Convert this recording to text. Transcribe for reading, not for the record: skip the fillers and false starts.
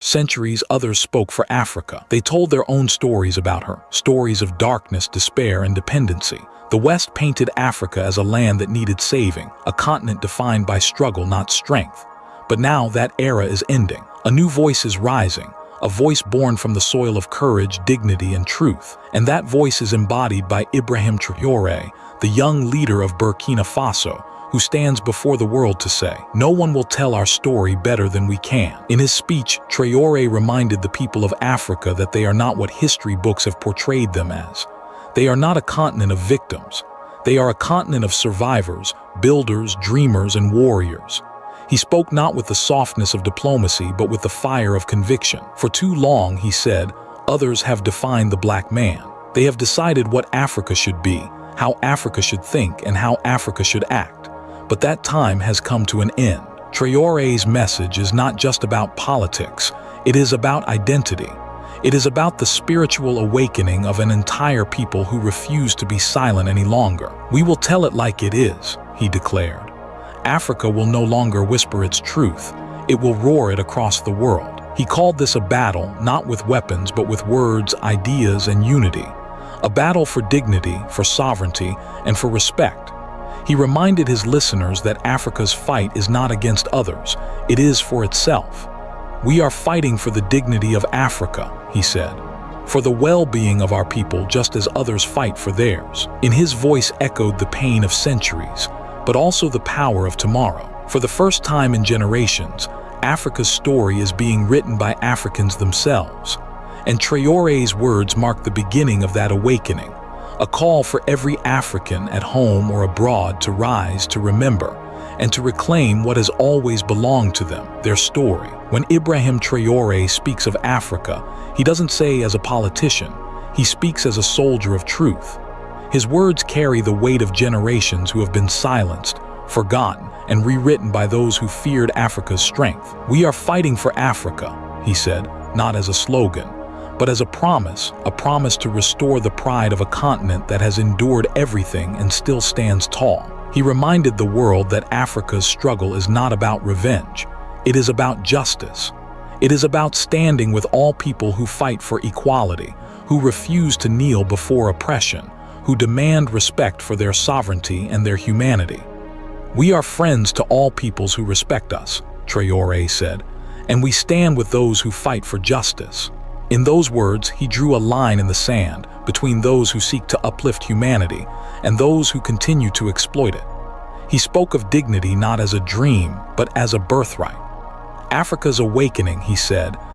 centuries others spoke for Africa. They told their own stories about her, stories of darkness, despair, and dependency. The West painted Africa as a land that needed saving, a continent defined by struggle, not strength. But now that era is ending. A new voice is rising, a voice born from the soil of courage, dignity, and truth. And that voice is embodied by Ibrahim Traoré, the young leader of Burkina Faso, who stands before the world to say, "No one will tell our story better than we can." In his speech, Traoré reminded the people of Africa that they are not what history books have portrayed them as. They are not a continent of victims. They are a continent of survivors, builders, dreamers, and warriors. He spoke not with the softness of diplomacy, but with the fire of conviction. For too long, he said, others have defined the black man. They have decided what Africa should be, how Africa should think, and how Africa should act. But that time has come to an end. Traoré's message is not just about politics. It is about identity. It is about the spiritual awakening of an entire people who refuse to be silent any longer. "We will tell it like it is," he declared. "Africa will no longer whisper its truth. It will roar it across the world." He called this a battle, not with weapons, but with words, ideas, and unity. A battle for dignity, for sovereignty, and for respect. He reminded his listeners that Africa's fight is not against others, it is for itself. "We are fighting for the dignity of Africa," he said, "for the well-being of our people just as others fight for theirs." In his voice echoed the pain of centuries, but also the power of tomorrow. For the first time in generations, Africa's story is being written by Africans themselves. And Traoré's words mark the beginning of that awakening, a call for every African at home or abroad to rise, to remember, and to reclaim what has always belonged to them, their story. When Ibrahim Traoré speaks of Africa, he doesn't say as a politician, he speaks as a soldier of truth. His words carry the weight of generations who have been silenced, forgotten, and rewritten by those who feared Africa's strength. "We are fighting for Africa," he said, not as a slogan, but as a promise to restore the pride of a continent that has endured everything and still stands tall. He reminded the world that Africa's struggle is not about revenge. It is about justice. It is about standing with all people who fight for equality, who refuse to kneel before oppression, who demand respect for their sovereignty and their humanity. "We are friends to all peoples who respect us," Traoré said, "and we stand with those who fight for justice." In those words, he drew a line in the sand between those who seek to uplift humanity and those who continue to exploit it. He spoke of dignity not as a dream, but as a birthright. Africa's awakening, he said,